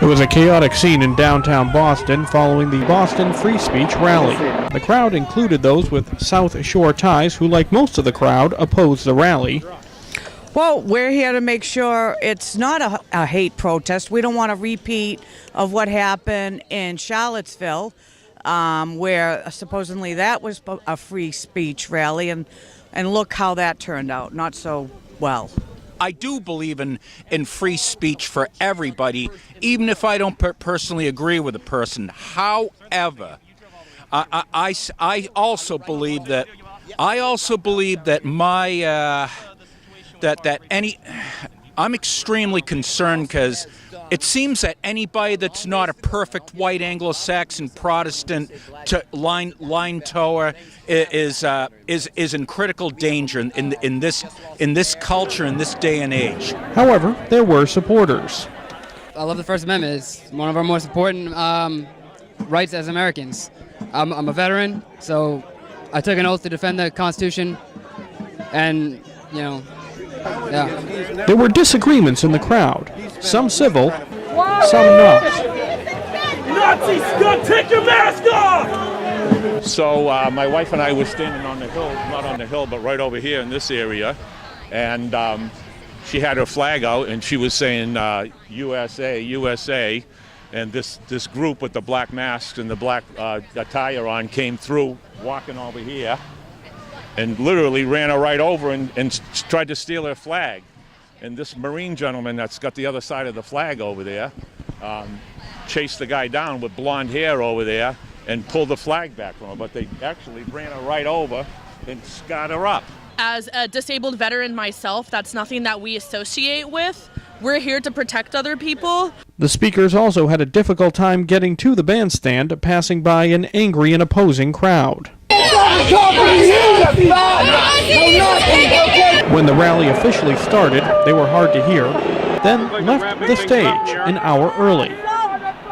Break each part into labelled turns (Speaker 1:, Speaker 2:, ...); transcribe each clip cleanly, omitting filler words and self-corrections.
Speaker 1: It was a chaotic scene in downtown Boston following the Boston Free Speech rally. The crowd included those with South Shore ties who, like most of the crowd, opposed the rally.
Speaker 2: Well, we're here to make sure it's not a hate protest. We don't want a repeat of what happened in Charlottesville, where supposedly that was a free speech rally, and look how that turned out, not so well.
Speaker 3: I do believe in free speech for everybody, even if I don't personally agree with a person. However, I also believe that I'm extremely concerned because it seems that anybody that's not a perfect white Anglo-Saxon Protestant line tower is in critical danger in this culture, in this day and age.
Speaker 1: However, there were supporters.
Speaker 4: I love the First Amendment. It's one of our most important rights as Americans. I'm a veteran, so I took an oath to defend the Constitution, and yeah.
Speaker 1: There were disagreements in the crowd, some civil, some not.
Speaker 5: Nazi scum, take your mask off!
Speaker 6: So my wife and I were standing on the hill, not on the hill, but right over here in this area, and she had her flag out and she was saying USA, USA, and this group with the black masks and the black attire on came through, walking over here, and literally ran her right over and tried to steal her flag. And this Marine gentleman that's got the other side of the flag over there chased the guy down with blonde hair over there and pulled the flag back from her. But they actually ran her right over and scarred her up.
Speaker 7: As a disabled veteran myself, that's nothing that we associate with. We're here to protect other people.
Speaker 1: The speakers also had a difficult time getting to the bandstand, passing by an angry and opposing crowd. When the rally officially started, they were hard to hear, then left the stage an hour early.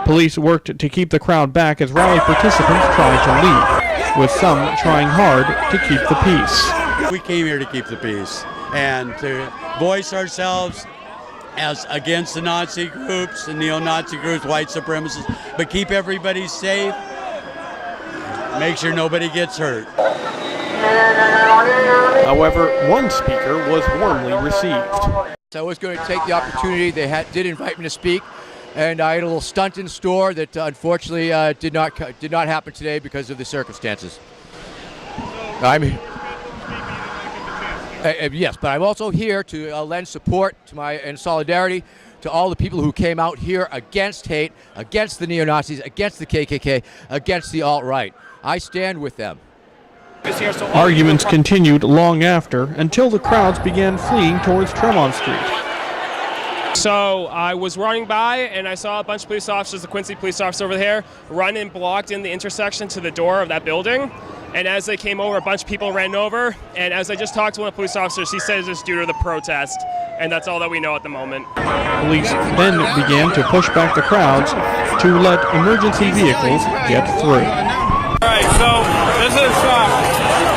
Speaker 1: Police worked to keep the crowd back as rally participants tried to leave, with some trying hard to keep the peace.
Speaker 8: We came here to keep the peace and to voice ourselves as against the Nazi groups, the neo-Nazi groups, white supremacists, but keep everybody safe. Make sure nobody gets hurt.
Speaker 1: However, one speaker was warmly received.
Speaker 9: So I was going to take the opportunity. They did invite me to speak, and I had a little stunt in store that unfortunately did not happen today because of the circumstances. Yes, but I'm also here to lend support to and solidarity to all the people who came out here against hate, against the neo-Nazis, against the KKK, against the alt-right. I stand with them.
Speaker 1: Arguments continued long after, until the crowds began fleeing towards Tremont Street.
Speaker 10: So I was running by and I saw a bunch of police officers, the Quincy police officer over there, run and blocked in the intersection to the door of that building. And as they came over, a bunch of people ran over. And as I just talked to one of the police officers, he says it's due to the protest. And that's all that we know at the moment.
Speaker 1: Police then began to push back the crowds to let emergency vehicles get through.
Speaker 5: All right, so this is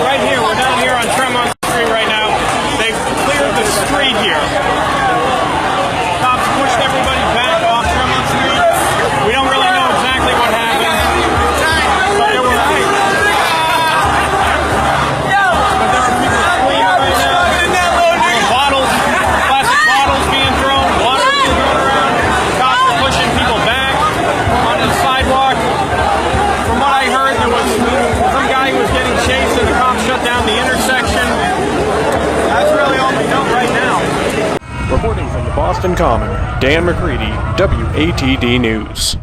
Speaker 5: right here. We're down here on Tremont Street right now. They've cleared the street here. Cops pushed everybody back off Tremont Street. We don't really know exactly what happened. But there were people fleeing right now. Bottles, plastic bottles being thrown, water being thrown around. Cops are pushing people back onto the sidewalk. From what I heard, there was some guy who was getting chased and the cops shut down the intersection. That's really all we know right now.
Speaker 1: Reporting from the Boston Common, Dan McCready, WATD News.